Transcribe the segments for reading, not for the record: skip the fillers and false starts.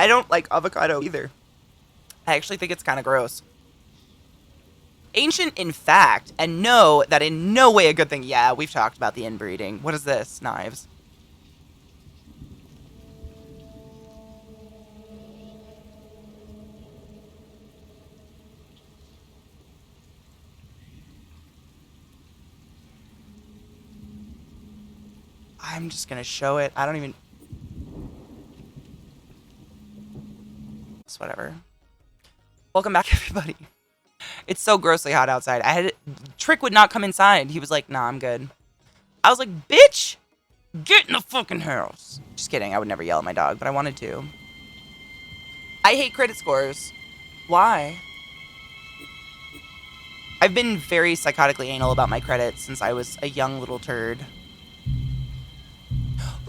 I don't like avocado either. I actually think it's kind of gross. Ancient in fact, and know that in no way a good thing. Yeah, we've talked about the inbreeding. What is this? Knives. I'm just gonna show it. I don't even... It's whatever. Welcome back, everybody. It's so grossly hot outside. Trick would not come inside. He was like, nah, I'm good. I was like, bitch, get in the fucking house. Just kidding. I would never yell at my dog, but I wanted to. I hate credit scores. Why? I've been very psychotically anal about my credits since I was a young little turd.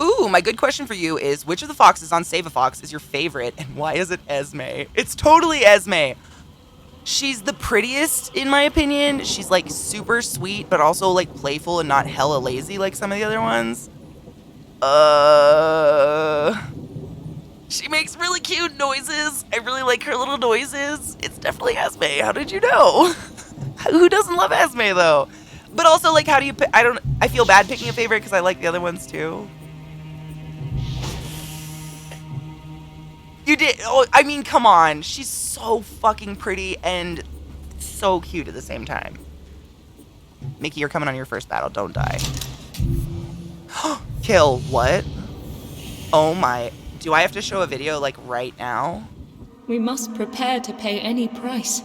Ooh, my good question for you is, which of the foxes on Save a Fox is your favorite, and why is it Esme? It's totally Esme. She's the prettiest, in my opinion. She's, like, super sweet, but also, like, playful and not hella lazy like some of the other ones. She makes really cute noises. I really like her little noises. It's definitely Esme. How did you know? Who doesn't love Esme, though? But also, like, how do you pick? I feel bad picking a favorite because I like the other ones, too. You did. Oh, I mean, come on. She's so fucking pretty and so cute at the same time. Mickey, you're coming on your first battle. Don't die. Kill. What? Oh my. Do I have to show a video, like, right now? We must prepare to pay any price.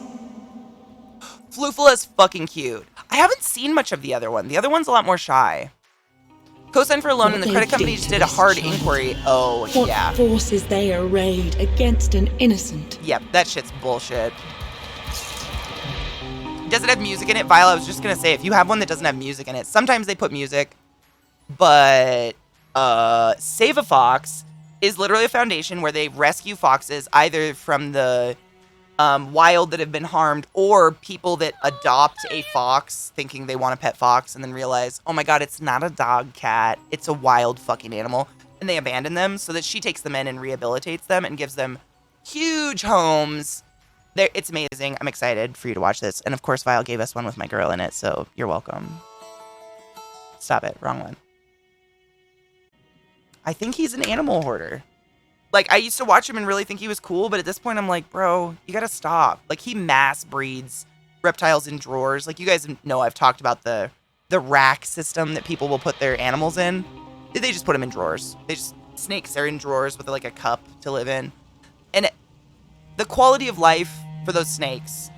Floofula's fucking cute. I haven't seen much of the other one. The other one's a lot more shy. Co-sign for a loan, and the credit company just did a hard inquiry. Oh, yeah. What forces they arrayed against an innocent? Yep, that shit's bullshit. Does it have music in it? Viola, I was just gonna say, if you have one that doesn't have music in it, sometimes they put music, but Save a Fox is literally a foundation where they rescue foxes either from the wild that have been harmed, or people that adopt a fox thinking they want a pet fox and then realize, oh my god, it's not a dog cat, it's a wild fucking animal, and they abandon them, so that she takes them in and rehabilitates them and gives them huge homes. It's amazing. I'm excited for you to watch this. And of course, Vile gave us one with my girl in it, so you're welcome. Stop it. Wrong one. I think he's an animal hoarder. Like, I used to watch him and really think he was cool, but at this point I'm like, bro, you gotta stop. Like, he mass breeds reptiles in drawers. Like, you guys know I've talked about the rack system that people will put their animals in. They just put them in drawers. Snakes are in drawers with, like, a cup to live in. And the quality of life for those snakes,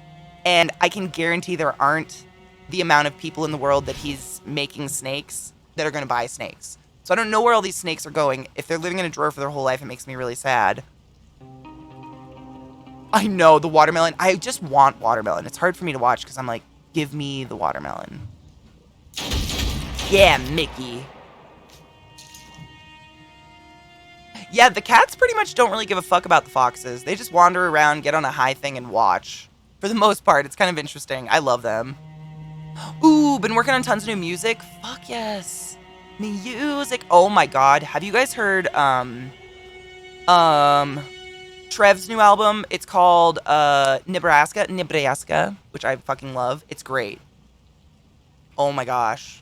and I can guarantee there aren't the amount of people in the world that he's making snakes that are gonna buy snakes. So I don't know where all these snakes are going. If they're living in a drawer for their whole life, it makes me really sad. I know, the watermelon. I just want watermelon. It's hard for me to watch because I'm like, give me the watermelon. Yeah, Mickey. Yeah, the cats pretty much don't really give a fuck about the foxes. They just wander around, get on a high thing, and watch. For the most part, it's kind of interesting. I love them. Ooh, been working on tons of new music. Fuck yes. Music. Oh my god. Have you guys heard Trev's new album? It's called Nebraska, which I fucking love. It's great. Oh my gosh.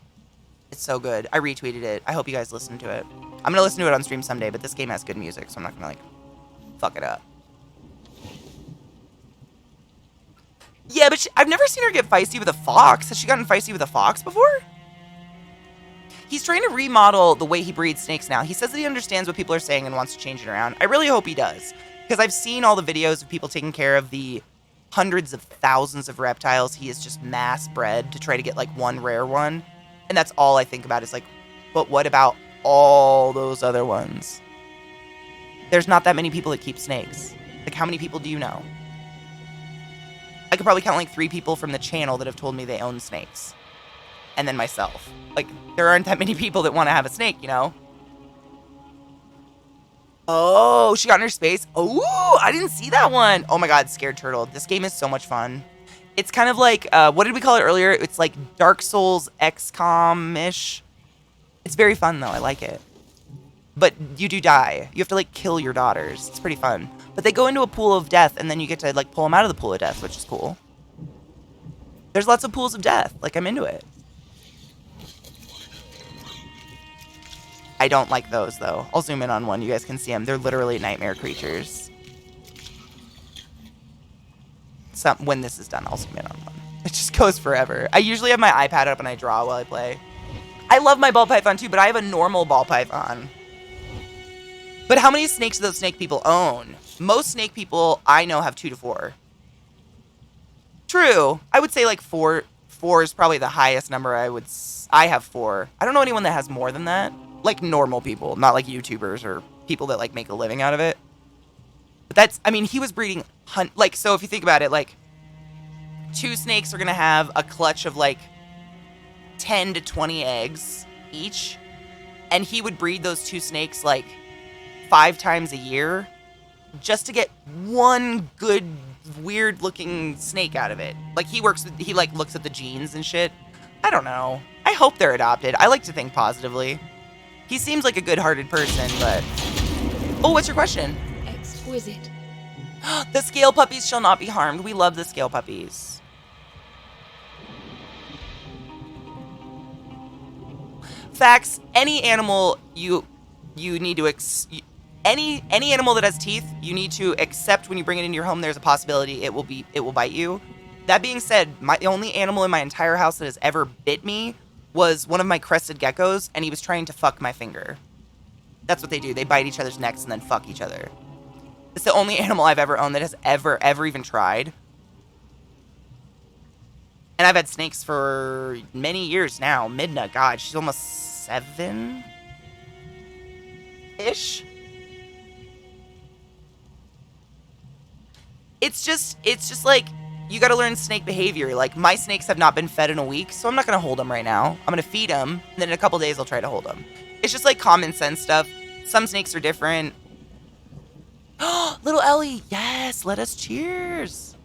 It's so good. I retweeted it. I hope you guys listen to it. I'm gonna listen to it on stream someday, but this game has good music, so I'm not gonna, like, fuck it up. Yeah, but I've never seen her get feisty with a fox. Has she gotten feisty with a fox before? He's trying to remodel the way he breeds snakes now. He says that he understands what people are saying and wants to change it around. I really hope he does, because I've seen all the videos of people taking care of the hundreds of thousands of reptiles he has just mass bred to try to get, like, one rare one. And that's all I think about is, like, but what about all those other ones? There's not that many people that keep snakes. Like, how many people do you know? I could probably count, like, 3 people from the channel that have told me they own snakes. And then myself. Like, there aren't that many people that want to have a snake, you know? Oh, she got in her space. Oh, I didn't see that one. Oh my god, Scared Turtle. This game is so much fun. It's kind of like, what did we call it earlier? It's like Dark Souls XCOM-ish. It's very fun, though. I like it. but you do die. You have to like kill your daughters. It's pretty fun. But they go into a pool of death, and then you get to like pull them out of the pool of death, which is cool. There's lots of pools of death. Like, I'm into it. I don't like those, though. I'll zoom in on one. You guys can see them. They're literally nightmare creatures. When this is done, I'll zoom in on one. It just goes forever. I usually have my iPad up and I draw while I play. I love my ball python, too, but I have a normal ball python. But how many snakes do those snake people own? Most snake people I know have 2 to 4. True. I would say like 4. 4 is probably the highest number I have 4. I don't know anyone that has more than that. Like normal people, not like YouTubers or people that like make a living out of it. But that's, I mean, he was breeding, like, so if you think about it, like 2 snakes are going to have a clutch of like 10 to 20 eggs each. And he would breed those 2 snakes like 5 times a year just to get one good, weird looking snake out of it. Like he like looks at the genes and shit. I don't know. I hope they're adopted. I like to think positively. He seems like a good-hearted person, but... Oh, what's your question? Exquisite. The scale puppies shall not be harmed. We love the scale puppies. Facts. Any animal you need to... Any animal that has teeth, you need to accept when you bring it into your home, there's a possibility it will bite you. That being said, the only animal in my entire house that has ever bit me was one of my crested geckos, and he was trying to fuck my finger. That's what they do. They bite each other's necks and then fuck each other. It's the only animal I've ever owned that has ever even tried. And I've had snakes for many years now. Midna, God, she's almost 7-ish. It's just like, you gotta learn snake behavior. Like, my snakes have not been fed in a week, so I'm not gonna hold them right now. I'm gonna feed them, and then in a couple days I'll try to hold them. It's just like common sense stuff. Some snakes are different. Little Ellie, yes, let us cheers.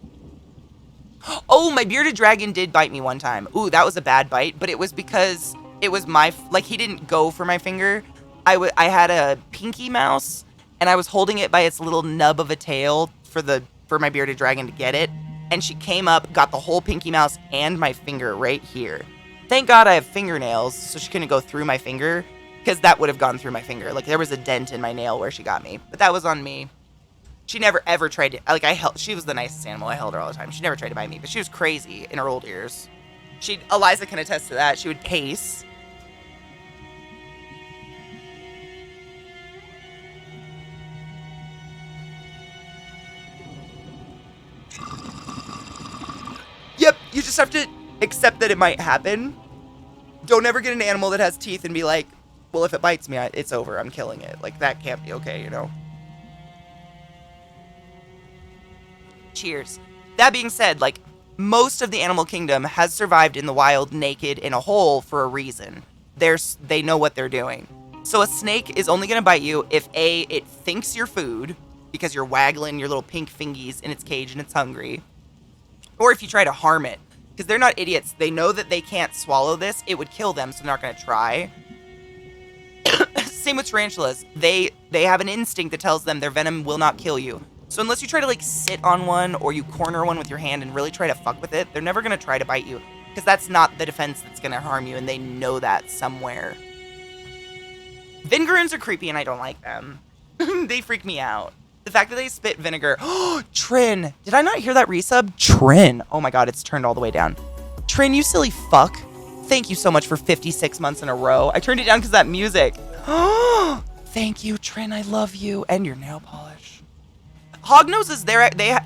Oh, my bearded dragon did bite me one time. Ooh, that was a bad bite, but it was because it was like, he didn't go for my finger. I had a pinky mouse, and I was holding it by its little nub of a tail for my bearded dragon to get it. And she came up, got the whole pinky mouse and my finger right here. Thank God I have fingernails, so she couldn't go through my finger, because that would have gone through my finger. Like, there was a dent in my nail where she got me. But that was on me. She never, ever tried to, like, she was the nicest animal. I held her all the time. She never tried to bite me, but she was crazy in her old years. Eliza can attest to that. She would pace. Yep, you just have to accept that it might happen. Don't ever get an animal that has teeth and be like, well, if it bites me, it's over. I'm killing it. Like, that can't be okay, you know? Cheers. That being said, like, most of the animal kingdom has survived in the wild naked in a hole for a reason. They know what they're doing. So a snake is only going to bite you if A, it thinks you're food, because you're waggling your little pink fingies in its cage and it's hungry. Or if you try to harm it, because they're not idiots. They know that they can't swallow this. It would kill them, so they're not going to try. Same with tarantulas. They have an instinct that tells them their venom will not kill you. So unless you try to, like, sit on one or you corner one with your hand and really try to fuck with it, they're never going to try to bite you, because that's not the defense that's going to harm you, and they know that somewhere. Vingaroons are creepy, and I don't like them. They freak me out. The fact that they spit vinegar. Trin. Did I not hear that resub? Trin. Oh my God, it's turned all the way down. Trin, you silly fuck. Thank you so much for 56 months in a row. I turned it down because of that music. Thank you, Trin. I love you. And your nail polish. Hognoses,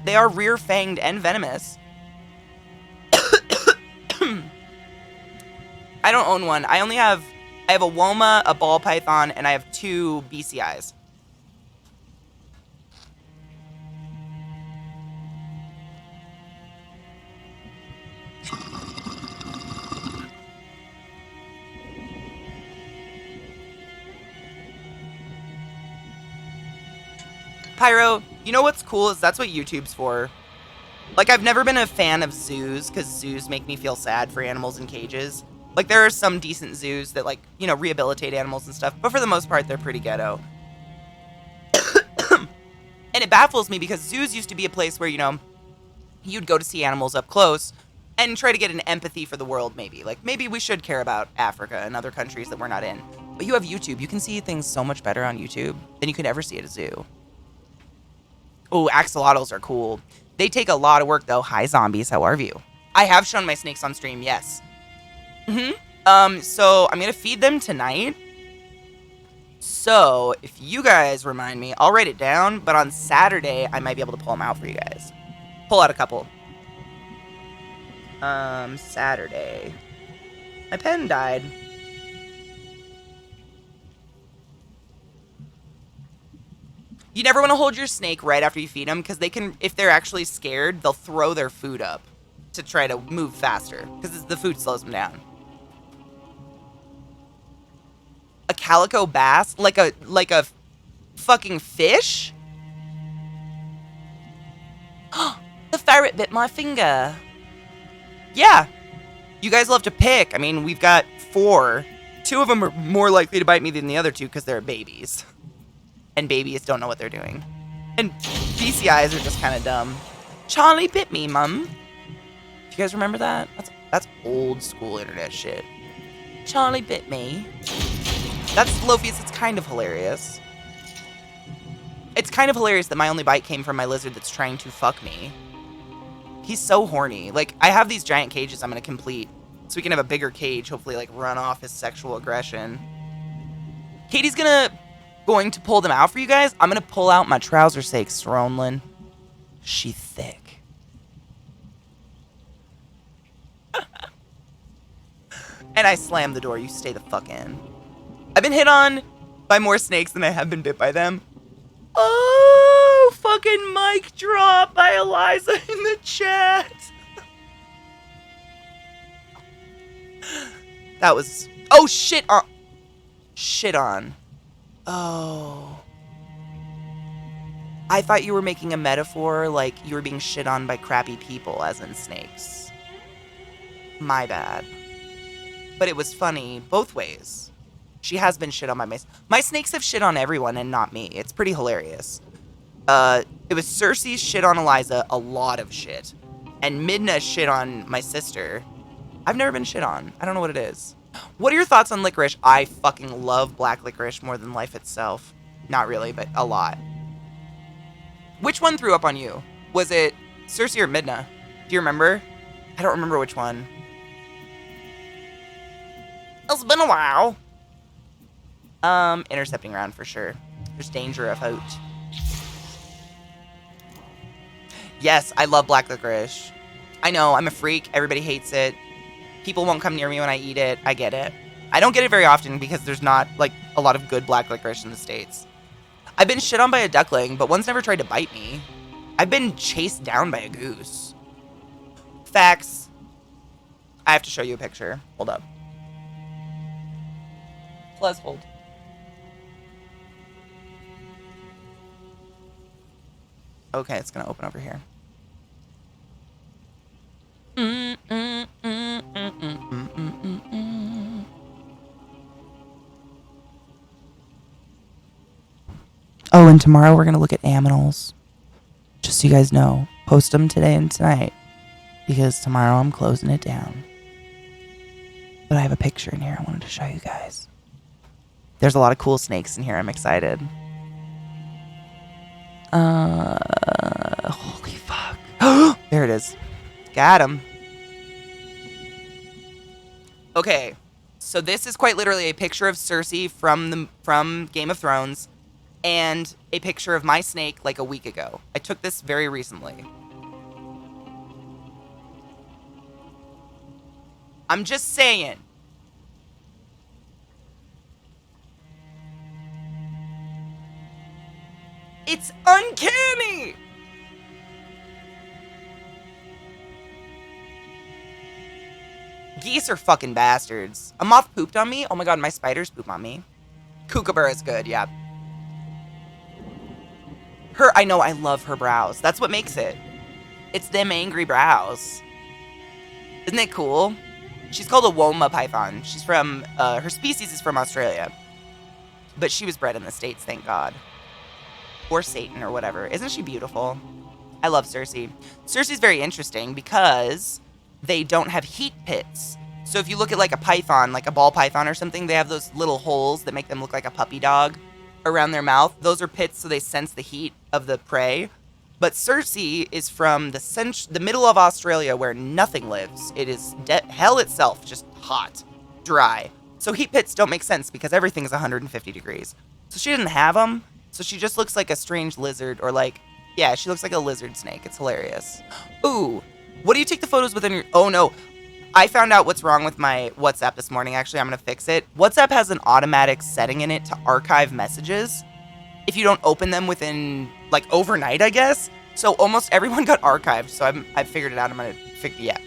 they are rear-fanged and venomous. I don't own one. I have a Woma, a ball python, and I have 2 BCIs. Pyro, you know what's cool is that's what YouTube's for. Like, I've never been a fan of zoos, because zoos make me feel sad for animals in cages. Like, there are some decent zoos that, like, you know, rehabilitate animals and stuff, but for the most part, they're pretty ghetto. And it baffles me because zoos used to be a place where, you know, you'd go to see animals up close and try to get an empathy for the world, maybe. Like, maybe we should care about Africa and other countries that we're not in. But you have YouTube. You can see things so much better on YouTube than you could ever see at a zoo. Oh, axolotls are cool. They take a lot of work, though. Hi, zombies. How are you? I have shown my snakes on stream, yes. So I'm going to feed them tonight. So, if you guys remind me, I'll write it down, but on Saturday, I might be able to pull them out for you guys. Pull out a couple. Saturday. My pen died. You never want to hold your snake right after you feed them, because they can, if they're actually scared, they'll throw their food up to try to move faster, because the food slows them down. A calico bass? Like a fucking fish? The ferret bit my finger. Yeah. You guys love to pick. I mean, we've got 4. 2 of them are more likely to bite me than the other 2 because they're babies. And babies don't know what they're doing. And BCIs are just kind of dumb. Charlie bit me, Mum. Do you guys remember that? That's old school internet shit. Charlie bit me. That's Lofius. It's kind of hilarious. It's kind of hilarious that my only bite came from my lizard that's trying to fuck me. He's so horny. Like, I have these giant cages I'm going to complete so we can have a bigger cage, hopefully, like, run off his sexual aggression. Katie's going to pull them out for you guys. I'm going to pull out my trouser sakes, Ronlin. She thick. And I slam the door. You stay the fuck in. I've been hit on by more snakes than I have been bit by them. Oh, fucking mic drop by Eliza in the chat. That was... Oh, shit on. Shit on. Oh. I thought you were making a metaphor like you were being shit on by crappy people, as in snakes. My bad. But it was funny both ways. She has been shit on by my snakes have shit on everyone and not me. It's pretty hilarious. It was Cersei's shit on Eliza, a lot of shit. And Midna shit on my sister. I've never been shit on. I don't know what it is. What are your thoughts on licorice? I fucking love black licorice more than life itself. Not really, but a lot. Which one threw up on you? Was it Cersei or Midna? Do you remember? I don't remember which one. It's been a while. Intercepting round for sure. There's danger afoot. Yes, I love black licorice. I know, I'm a freak. Everybody hates it. People won't come near me when I eat it. I get it. I don't get it very often because there's not, like, a lot of good black licorice in the States. I've been shit on by a duckling, but one's never tried to bite me. I've been chased down by a goose. Facts. I have to show you a picture. Hold up. Let's hold. Okay, it's gonna open over here. Oh, and tomorrow we're gonna look at aminals. Just so you guys know, post them today and tonight, because tomorrow I'm closing it down. But I have a picture in here I wanted to show you guys. There's a lot of cool snakes in here. I'm excited. Holy fuck. There it is. Got him. Okay. So this is quite literally a picture of Cersei from Game of Thrones and a picture of my snake like a week ago. I took this very recently. I'm just saying. It's uncanny! Geese are fucking bastards. A moth pooped on me? Oh my god, my spiders poop on me. Kookaburra is good, yeah. I know, I love her brows. That's what makes it. It's them angry brows. Isn't it cool? She's called a Woma python. She's from, her species is from Australia. But she was bred in the States, thank God. Or Satan or whatever. Isn't she beautiful? I love Cersei. Cersei's very interesting because they don't have heat pits. So if you look at like a python, like a ball python or something, they have those little holes that make them look like a puppy dog around their mouth. Those are pits so they sense the heat of the prey. But Cersei is from the middle of Australia where nothing lives. It is hell itself, just hot, dry. So heat pits don't make sense because everything is 150 degrees. So she didn't have them. So she just looks like a strange lizard or like, yeah, she looks like a lizard snake. It's hilarious. Ooh, what do you take the photos with in your, oh no. I found out what's wrong with my WhatsApp this morning. Actually, I'm going to fix it. WhatsApp has an automatic setting in it to archive messages if you don't open them within, like, overnight, I guess. So almost everyone got archived. So I've figured it out. I'm going to figure, yeah.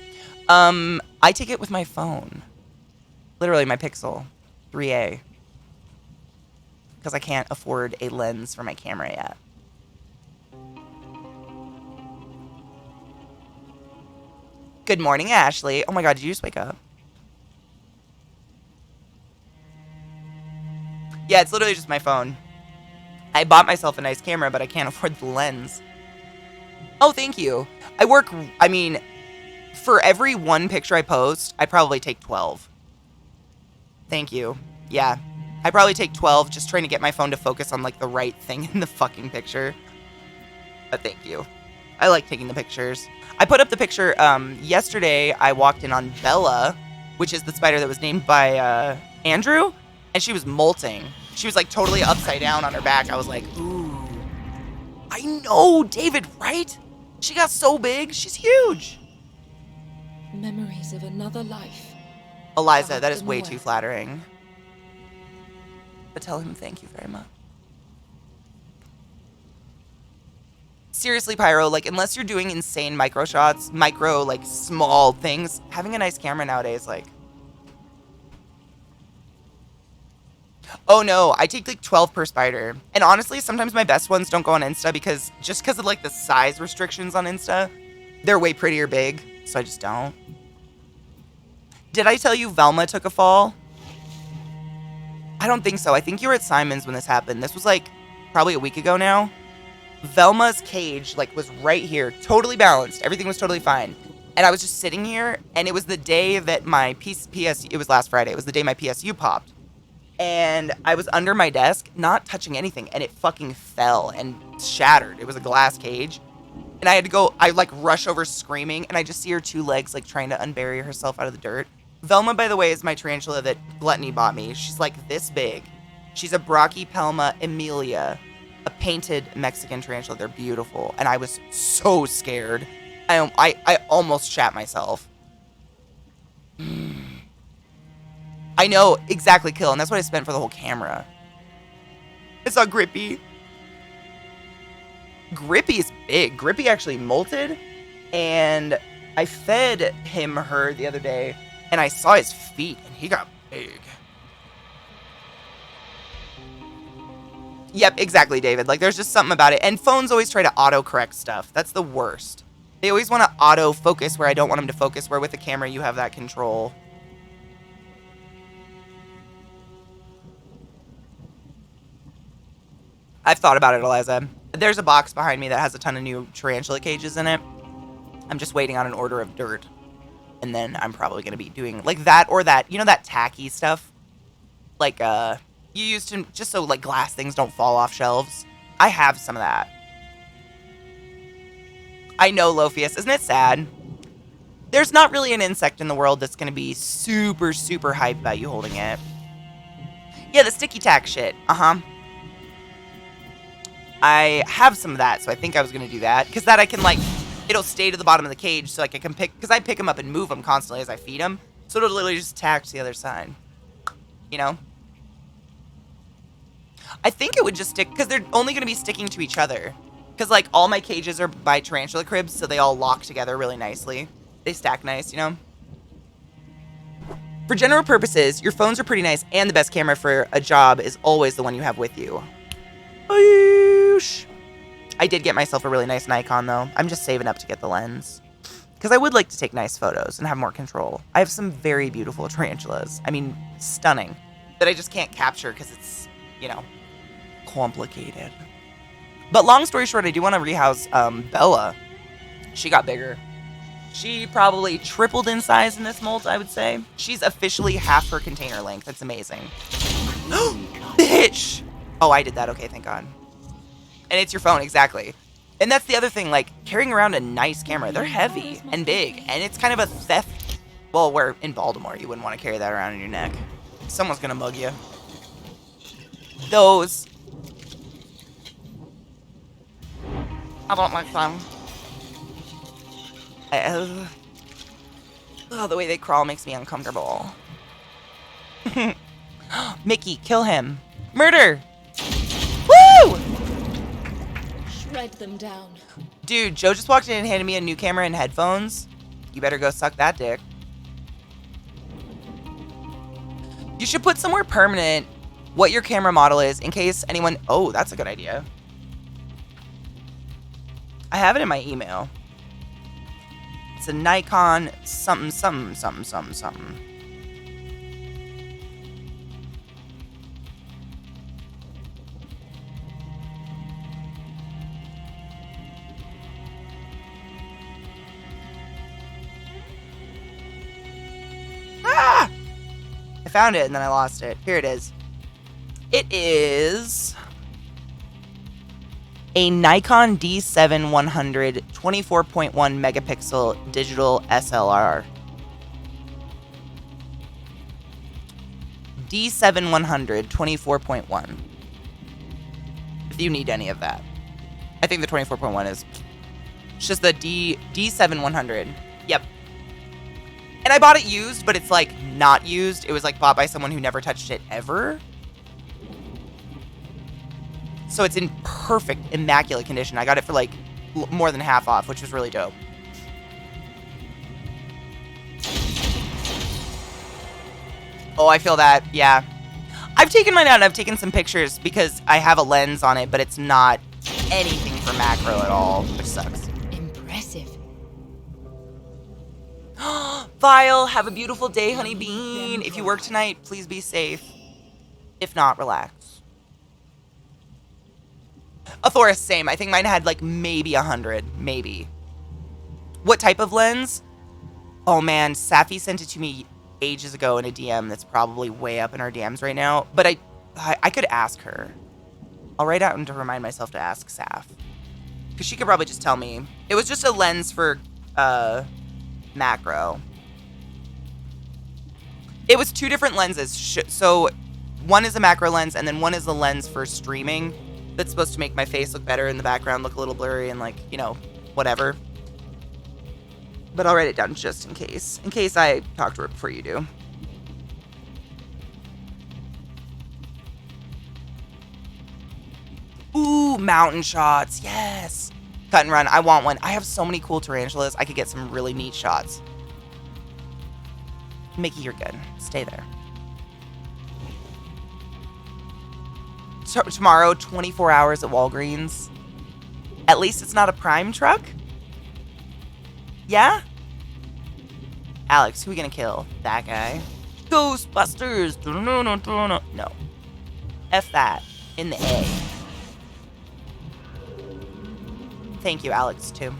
I take it with my phone. Literally my Pixel 3A. Because I can't afford a lens for my camera yet. Good morning, Ashley. Oh my God, did you just wake up? Yeah, it's literally just my phone. I bought myself a nice camera, but I can't afford the lens. Oh, thank you. I mean, for every one picture I post, I probably take 12. Thank you. Yeah, I probably take 12 just trying to get my phone to focus on like the right thing in the fucking picture. But thank you. I like taking the pictures. I put up the picture yesterday. I walked in on Bella, which is the spider that was named by Andrew, and she was molting. She was like totally upside down on her back. I was like, ooh. I know, David, right? She got so big. She's huge. Memories of another life. Eliza, that is way too flattering. But tell him thank you very much. Seriously, Pyro, like, unless you're doing insane micro shots, like, small things, having a nice camera nowadays, like... Oh, no, I take, like, 12 per spider. And honestly, sometimes my best ones don't go on Insta because, just because of, like, the size restrictions on Insta, they're way prettier big, so I just don't. Did I tell you Velma took a fall? I don't think so. I think you were at Simon's when this happened. This was, like, probably a week ago now. Velma's cage, like, was right here, totally balanced. Everything was totally fine. And I was just sitting here, and it was the day that my it was last Friday. It was the day my PSU popped. And I was under my desk, not touching anything, and it fucking fell and shattered. It was a glass cage. And I had to go, I, like, rush over screaming, and I just see her two legs, like, trying to unbury herself out of the dirt. Velma, by the way, is my tarantula that Gluttony bought me. She's, like, this big. She's a Brachypelma Emilia. A painted Mexican tarantula. They're beautiful. And I was so scared. I almost shat myself. I know, exactly, Kill. And that's what I spent for the whole camera. I saw Grippy. Grippy is big. Grippy actually molted. And I fed her the other day. And I saw his feet. And he got big. Yep, exactly, David. Like, there's just something about it. And phones always try to auto-correct stuff. That's the worst. They always want to auto-focus where I don't want them to focus, where with the camera you have that control. I've thought about it, Eliza. There's a box behind me that has a ton of new tarantula cages in it. I'm just waiting on an order of dirt. And then I'm probably going to be doing, like, that or that. You know that tacky stuff? Like, you used to, just so, like, glass things don't fall off shelves. I have some of that. I know, Lophius. Isn't it sad? There's not really an insect in the world that's going to be super, super hyped about you holding it. Yeah, the sticky tack shit. Uh-huh. I have some of that, so I think I was going to do that. Because that I can, like, it'll stay to the bottom of the cage so, like, I can pick, because I pick them up and move them constantly as I feed them. So it'll literally just tack to the other side. You know? I think it would just stick, because they're only going to be sticking to each other. Because, like, all my cages are by tarantula cribs, so they all lock together really nicely. They stack nice, you know? For general purposes, your phones are pretty nice, and the best camera for a job is always the one you have with you. Ayoosh. I did get myself a really nice Nikon, though. I'm just saving up to get the lens. Because I would like to take nice photos and have more control. I have some very beautiful tarantulas. I mean, stunning. That I just can't capture because it's, you know, complicated. But long story short, I do want to rehouse Bella. She got bigger. She probably tripled in size in this molt, I would say. She's officially half her container length. That's amazing. Bitch! Oh, I did that. Okay, thank God. And it's your phone, exactly. And that's the other thing, like, carrying around a nice camera. They're heavy and big, and it's kind of a theft. Well, we're in Baltimore. You wouldn't want to carry that around in your neck. Someone's gonna mug you. Those. I don't like them. The way they crawl makes me uncomfortable. Mickey, kill him. Murder! Woo! Shred them down. Dude, Joe just walked in and handed me a new camera and headphones. You better go suck that dick. You should put somewhere permanent what your camera model is in case anyone... Oh, that's a good idea. I have it in my email. It's a Nikon something, something, something, something, something. Ah! I found it and then I lost it. Here it is. It is a Nikon D7-100 24.1 megapixel digital SLR. D7-100 24.1. If you need any of that. I think the 24.1 is... It's just the D7-100. Yep. And I bought it used, but it's like not used. It was like bought by someone who never touched it ever. So it's in perfect, immaculate condition. I got it for like more than half off, which was really dope. Oh, I feel that. Yeah. I've taken mine out and I've taken some pictures because I have a lens on it, but it's not anything for macro at all, which sucks. Impressive. Vile, have a beautiful day, honey bean. If you work tonight, please be safe. If not, relax. Authorus, same. I think mine had like maybe 100. Maybe. What type of lens? Oh man, Safi sent it to me ages ago in a DM that's probably way up in our DMs right now. But I could ask her. I'll write out and to remind myself to ask Saf. Because she could probably just tell me. It was just a lens for macro. It was two different lenses. So one is a macro lens and then one is a lens for streaming. That's supposed to make my face look better in the background, look a little blurry and like, you know, whatever. But I'll write it down just in case I talk to her before you do. Ooh, mountain shots. Yes. Cut and run. I want one. I have so many cool tarantulas. I could get some really neat shots. Mickey, you're good. Stay there. Tomorrow, 24 hours at Walgreens. At least it's not a Prime truck? Yeah? Alex, who are we gonna kill? That guy? Ghostbusters! No. F that. In the A. Thank you, Alex, too.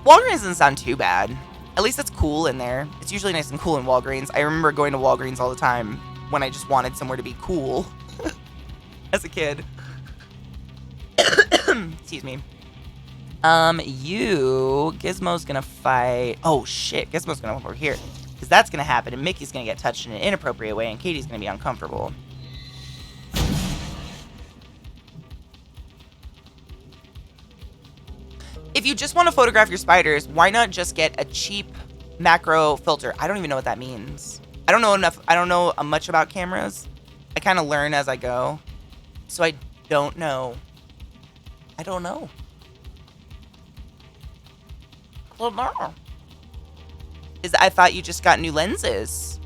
Walgreens doesn't sound too bad. At least it's cool in there. It's usually nice and cool in Walgreens. I remember going to Walgreens all the time when I just wanted somewhere to be cool as a kid. Excuse me. Gizmo's gonna fight. Oh shit, Gizmo's gonna over here. Because that's gonna happen and Mickey's gonna get touched in an inappropriate way and Katie's gonna be uncomfortable. If you just want to photograph your spiders, why not just get a cheap macro filter? I don't even know what that means. I don't know much about cameras. I kind of learn as I go. So I don't know. I don't know. I thought you just got new lenses.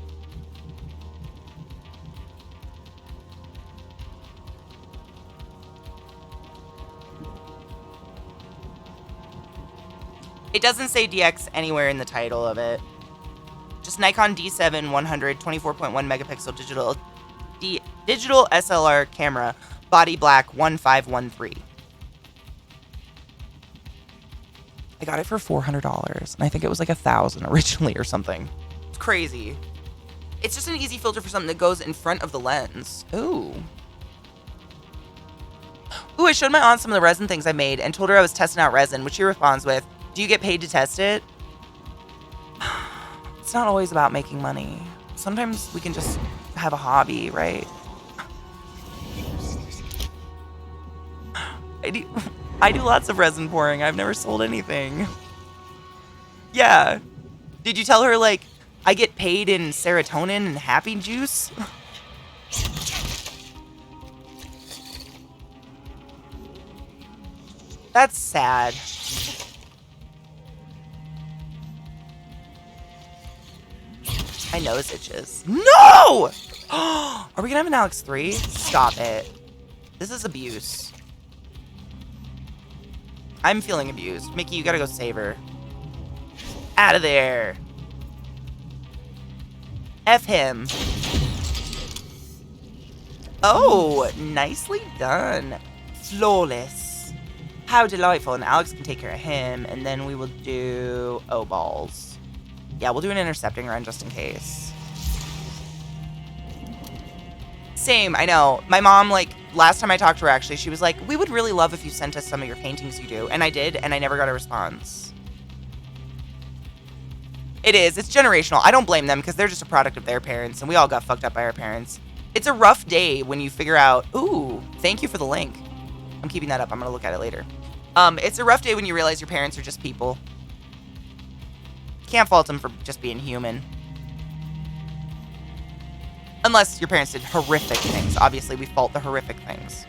It doesn't say DX anywhere in the title of it. Just Nikon D7 100 24.1 megapixel digital SLR camera, body black 1513. I got it for $400, and I think it was like $1,000 originally or something. It's crazy. It's just an easy filter for something that goes in front of the lens. Ooh. Ooh, I showed my aunt some of the resin things I made and told her I was testing out resin, which she responds with, "Do you get paid to test it?" It's not always about making money. Sometimes we can just have a hobby, right? I do lots of resin pouring. I've never sold anything. Yeah. Did you tell her, like, I get paid in serotonin and happy juice? That's sad. My nose itches. No! Are we gonna have an Alex 3? Stop it. This is abuse. I'm feeling abused. Mickey, you gotta go save her. Out of there. F him. Oh, nicely done. Flawless. How delightful. And Alex can take care of him. And then we will do... Oh, balls. Yeah, we'll do an intercepting run just in case. Same, I know. My mom, like, last time I talked to her, actually, she was like, we would really love if you sent us some of your paintings you do. And I did, and I never got a response. It is. It's generational. I don't blame them because they're just a product of their parents, and we all got fucked up by our parents. It's a rough day when you figure out, ooh, thank you for the link. I'm keeping that up. I'm going to look at it later. It's a rough day when you realize your parents are just people. Can't fault them for just being human. Unless your parents did horrific things. Obviously, we fault the horrific things.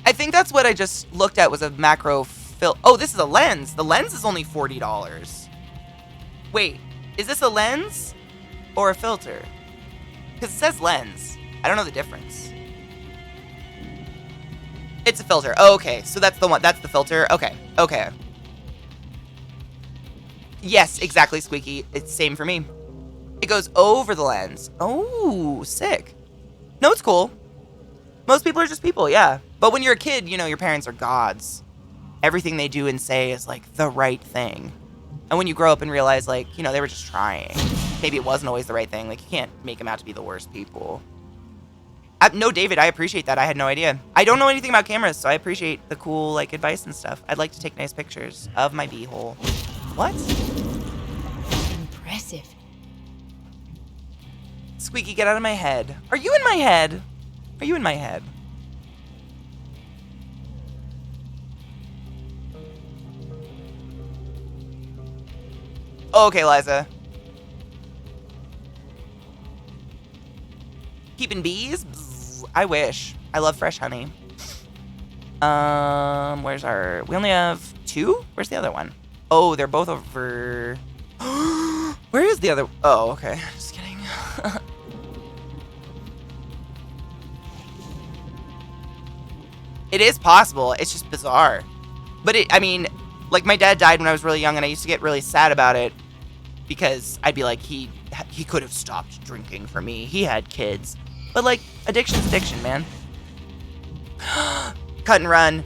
I think that's what I just looked at was a macro Oh, this is a lens. The lens is only $40. Wait, is this a lens or a filter? Because it says lens. I don't know the difference. It's a filter. Oh, okay, so that's the one. That's the filter. Okay, okay. Yes, exactly, Squeaky. It's same for me. It goes over the lens. Oh, sick. No, it's cool. Most people are just people, yeah. But when you're a kid, you know, your parents are gods. Everything they do and say is, like, the right thing. And when you grow up and realize, like, you know, they were just trying. Maybe it wasn't always the right thing. Like, you can't make them out to be the worst people. No, David, I appreciate that. I had no idea. I don't know anything about cameras, so I appreciate the cool, like, advice and stuff. I'd like to take nice pictures of my beehole. What? Impressive. Squeaky, get out of my head. Are you in my head? Are you in my head? Okay, Liza. Keeping bees? Bzz, I wish. I love fresh honey. Where's our... We only have 2? Where's the other one? Oh, they're both over... Where is the other... Oh, okay. Just kidding. It is possible. It's just bizarre. But I mean, like, my dad died when I was really young, and I used to get really sad about it because I'd be like, he could have stopped drinking for me. He had kids. But, like, addiction's addiction, man. Cut and Run.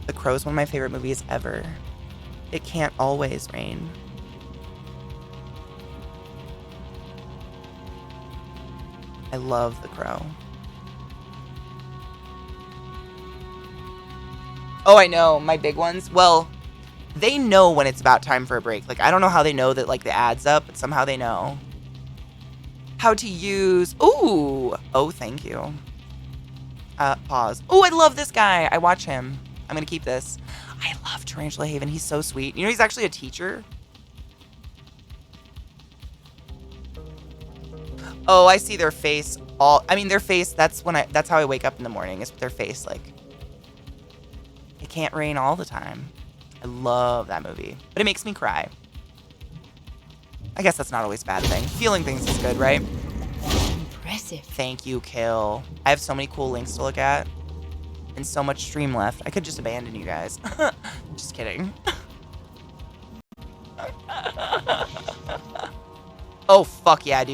The Crow's one of my favorite movies ever. It can't always rain. I love The Crow. Oh, I know. My big ones. Well, they know when it's about time for a break. Like, I don't know how they know that, like, the ad's up, but somehow they know. How to use... Ooh! Oh, thank you. Pause. Oh, I love this guy. I watch him. I'm going to keep this. I love Tarantula Haven. He's so sweet. You know, he's actually a teacher. Oh, I see their face all... I mean, their face, that's how I wake up in the morning, is with their face, like... It can't rain all the time. I love that movie. But it makes me cry. I guess that's not always a bad thing. Feeling things is good, right? Impressive. Thank you, Kill. I have so many cool links to look at. and so much stream left. I could just abandon you guys. Just kidding. Oh, fuck yeah, dude.